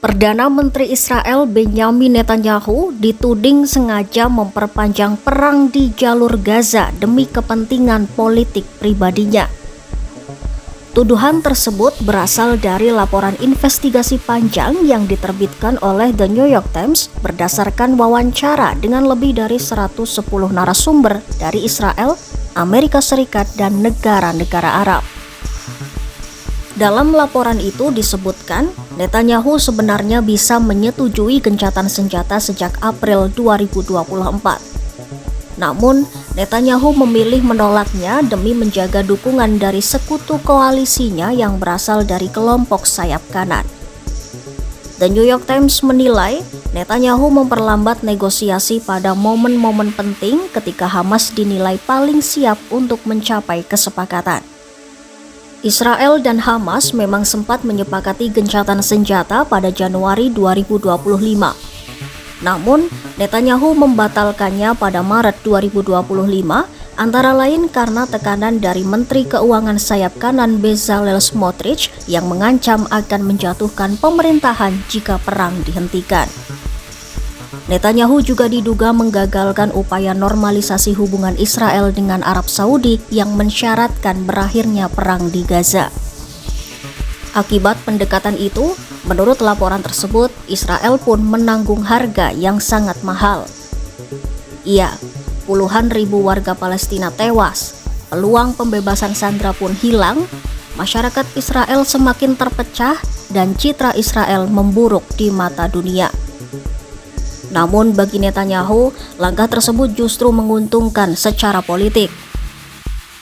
Perdana Menteri Israel Benjamin Netanyahu dituding sengaja memperpanjang perang di jalur Gaza demi kepentingan politik pribadinya. Tuduhan tersebut berasal dari laporan investigasi panjang yang diterbitkan oleh The New York Times berdasarkan wawancara dengan lebih dari 110 narasumber dari Israel, Amerika Serikat, dan negara-negara Arab. Dalam laporan itu disebutkan, Netanyahu sebenarnya bisa menyetujui gencatan senjata sejak April 2024. Namun, Netanyahu memilih menolaknya demi menjaga dukungan dari sekutu koalisinya yang berasal dari kelompok sayap kanan. The New York Times menilai Netanyahu memperlambat negosiasi pada momen-momen penting ketika Hamas dinilai paling siap untuk mencapai kesepakatan. Israel dan Hamas memang sempat menyepakati gencatan senjata pada Januari 2025. Namun, Netanyahu membatalkannya pada Maret 2025, antara lain karena tekanan dari Menteri Keuangan sayap kanan Bezalel Smotrich yang mengancam akan menjatuhkan pemerintahan jika perang dihentikan. Netanyahu juga diduga menggagalkan upaya normalisasi hubungan Israel dengan Arab Saudi yang mensyaratkan berakhirnya perang di Gaza. Akibat pendekatan itu, menurut laporan tersebut, Israel pun menanggung harga yang sangat mahal. Iya, puluhan ribu warga Palestina tewas, peluang pembebasan sandera pun hilang, masyarakat Israel semakin terpecah, dan citra Israel memburuk di mata dunia. Namun bagi Netanyahu, langkah tersebut justru menguntungkan secara politik.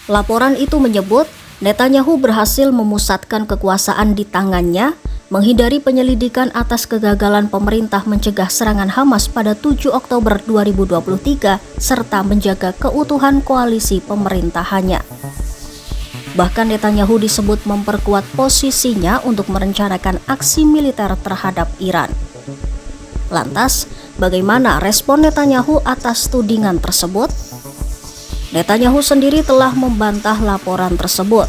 Laporan itu menyebut Netanyahu berhasil memusatkan kekuasaan di tangannya, menghindari penyelidikan atas kegagalan pemerintah mencegah serangan Hamas pada 7 Oktober 2023, serta menjaga keutuhan koalisi pemerintahannya. Bahkan Netanyahu disebut memperkuat posisinya untuk merencanakan aksi militer terhadap Iran. Lantas, bagaimana respon Netanyahu atas tudingan tersebut? Netanyahu sendiri telah membantah laporan tersebut.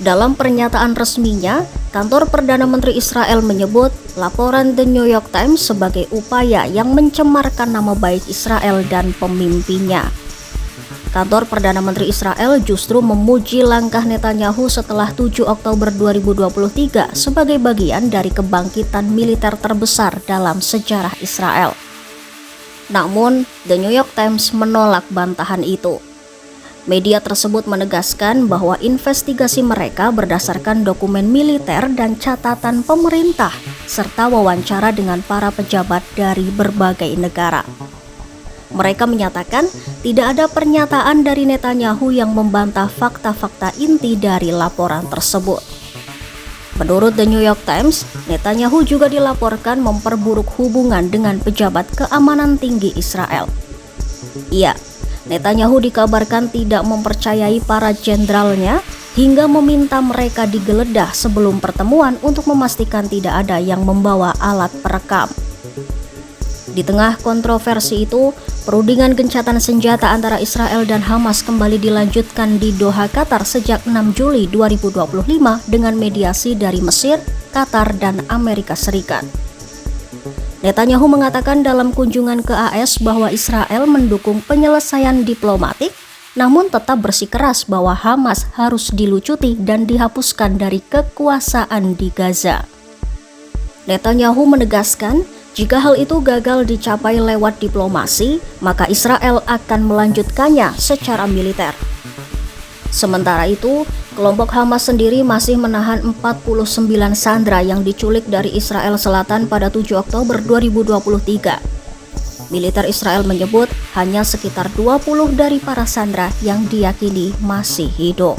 Dalam pernyataan resminya, kantor Perdana Menteri Israel menyebut laporan The New York Times sebagai upaya yang mencemarkan nama baik Israel dan pemimpinnya. Kantor Perdana Menteri Israel justru memuji langkah Netanyahu setelah 7 Oktober 2023 sebagai bagian dari kebangkitan militer terbesar dalam sejarah Israel. Namun, The New York Times menolak bantahan itu. Media tersebut menegaskan bahwa investigasi mereka berdasarkan dokumen militer dan catatan pemerintah, serta wawancara dengan para pejabat dari berbagai negara. Mereka menyatakan tidak ada pernyataan dari Netanyahu yang membantah fakta-fakta inti dari laporan tersebut. Menurut The New York Times, Netanyahu juga dilaporkan memperburuk hubungan dengan pejabat keamanan tinggi Israel. Iya, Netanyahu dikabarkan tidak mempercayai para jenderalnya hingga meminta mereka digeledah sebelum pertemuan untuk memastikan tidak ada yang membawa alat perekam. Di tengah kontroversi itu, perundingan gencatan senjata antara Israel dan Hamas kembali dilanjutkan di Doha, Qatar sejak 6 Juli 2025 dengan mediasi dari Mesir, Qatar, dan Amerika Serikat. Netanyahu mengatakan dalam kunjungan ke AS bahwa Israel mendukung penyelesaian diplomatik, namun tetap bersikeras bahwa Hamas harus dilucuti dan dihapuskan dari kekuasaan di Gaza. Netanyahu menegaskan, jika hal itu gagal dicapai lewat diplomasi, maka Israel akan melanjutkannya secara militer. Sementara itu, kelompok Hamas sendiri masih menahan 49 sandera yang diculik dari Israel Selatan pada 7 Oktober 2023. Militer Israel menyebut hanya sekitar 20 dari para sandera yang diyakini masih hidup.